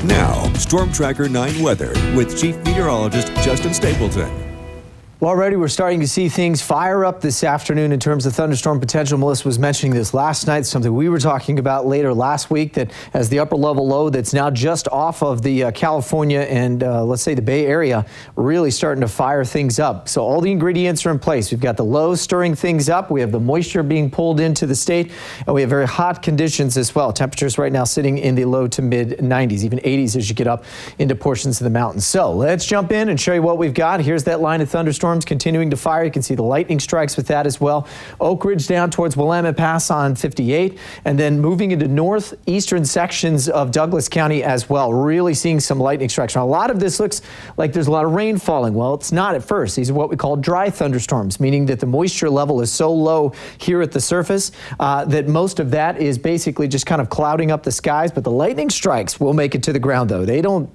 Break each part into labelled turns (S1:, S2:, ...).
S1: Now, Storm Tracker 9 weather with Chief Meteorologist Justin Stapleton.
S2: Well, already we're starting to see things fire up this afternoon in terms of thunderstorm potential. Melissa was mentioning this last night, something we were talking about later last week, that as the upper level low that's now just off of the California and let's say the Bay Area really starting to fire things up. So all the ingredients are in place. We've got the low stirring things up. We have the moisture being pulled into the state, and we have very hot conditions as well. Temperatures right now sitting in the low to mid 90s, even 80s as you get up into portions of the mountains. So let's jump in and show you what we've got. Here's that line of thunderstorms continuing to fire. You can see the lightning strikes with that as well. Oak Ridge down towards Willamette Pass on 58, and then moving into northeastern sections of Douglas County as well. Really seeing some lightning strikes. Now, a lot of this looks like there's a lot of rain falling. Well, it's not at first. These are what we call dry thunderstorms, meaning that the moisture level is so low here at the surface that most of that is basically just kind of clouding up the skies. But the lightning strikes will make it to the ground, though. They don't,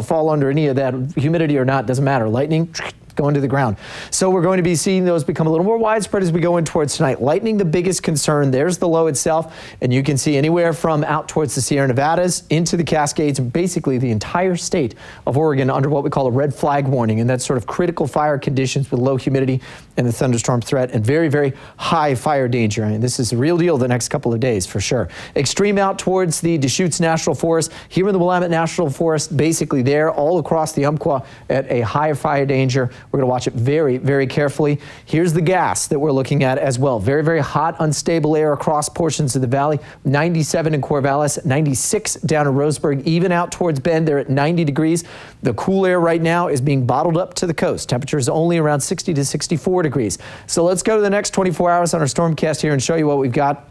S2: fall under any of that humidity or not. Doesn't matter. Lightning going to the ground. So we're going to be seeing those become a little more widespread as we go in towards tonight. Lightning, the biggest concern. There's the low itself, and you can see anywhere from out towards the Sierra Nevadas into the Cascades, and basically the entire state of Oregon under what we call a red flag warning, and that's sort of critical fire conditions with low humidity and the thunderstorm threat and very, very high fire danger. I mean, this is the real deal the next couple of days for sure. Extreme out towards the Deschutes National Forest, here in the Willamette National Forest, basically there all across the Umpqua at a high fire danger. We're going to watch it very, very carefully. Here's the gas that we're looking at as well. Very, very hot, unstable air across portions of the valley. 97 in Corvallis, 96 down in Roseburg, even out towards Bend. They're at 90 degrees. The cool air right now is being bottled up to the coast. Temperatures only around 60 to 64 degrees. So let's go to the next 24 hours on our Stormcast here and show you what we've got.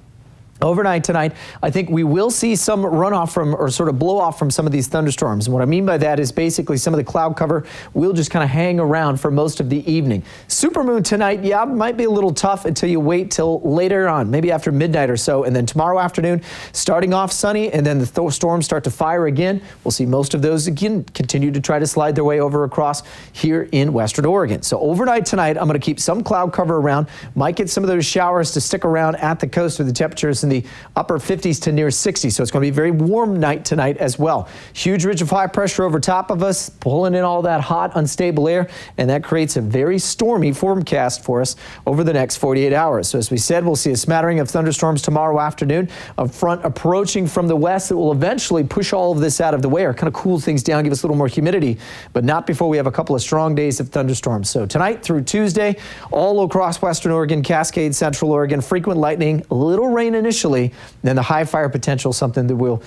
S2: Overnight tonight, I think we will see some runoff from, or sort of blow off from some of these thunderstorms. And what I mean by that is basically some of the cloud cover will just kind of hang around for most of the evening. Supermoon tonight, yeah, might be a little tough until you wait till later on, maybe after midnight or so. And then tomorrow afternoon, starting off sunny, and then the storms start to fire again. We'll see most of those again continue to try to slide their way over across here in western Oregon. So overnight tonight, I'm going to keep some cloud cover around. Might get some of those showers to stick around at the coast with the temperatures in the upper 50s to near 60. So it's going to be a very warm night tonight as well. Huge ridge of high pressure over top of us, pulling in all that hot, unstable air, and that creates a very stormy forecast for us over the next 48 hours. So as we said, we'll see a smattering of thunderstorms tomorrow afternoon. A front approaching from the west that will eventually push all of this out of the way, or kind of cool things down, give us a little more humidity, but not before we have a couple of strong days of thunderstorms. So tonight through Tuesday, all across western Oregon, Cascades, central Oregon, frequent lightning, a little rain initially, then the high fire potential, something that will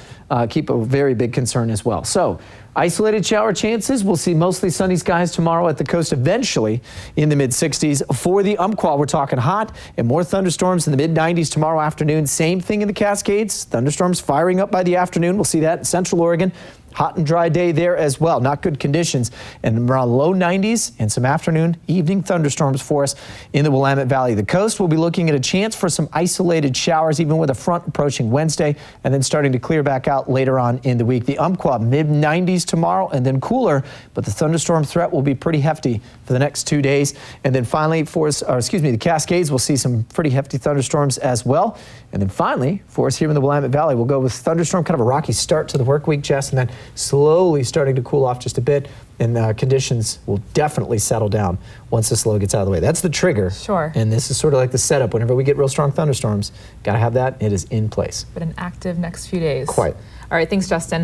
S2: keep a very big concern as well. So isolated shower chances. We'll see mostly sunny skies tomorrow at the coast, eventually in the mid-60s. For the Umpqua, we're talking hot and more thunderstorms in the mid-90s tomorrow afternoon. Same thing in the Cascades. Thunderstorms firing up by the afternoon. We'll see that in central Oregon. Hot and dry day there as well. Not good conditions. And around low 90s and some afternoon, evening thunderstorms for us in the Willamette Valley. The coast will be looking at a chance for some isolated showers, even with a front approaching Wednesday, and then starting to clear back out later on in the week. The Umpqua, mid-90s tomorrow, and then cooler, but the thunderstorm threat will be pretty hefty for the next 2 days. And then finally, the Cascades will see some pretty hefty thunderstorms as well. And then finally, for us here in the Willamette Valley, we'll go with thunderstorm, kind of a rocky start to the work week, Jess, and then slowly starting to cool off just a bit, and conditions will definitely settle down once this low gets out of the way. That's the trigger.
S3: Sure. And
S2: this is sort of like the setup. Whenever we get real strong thunderstorms, got to have that. It is in place.
S3: But an active next few days.
S2: Quite.
S3: All right, thanks, Justin.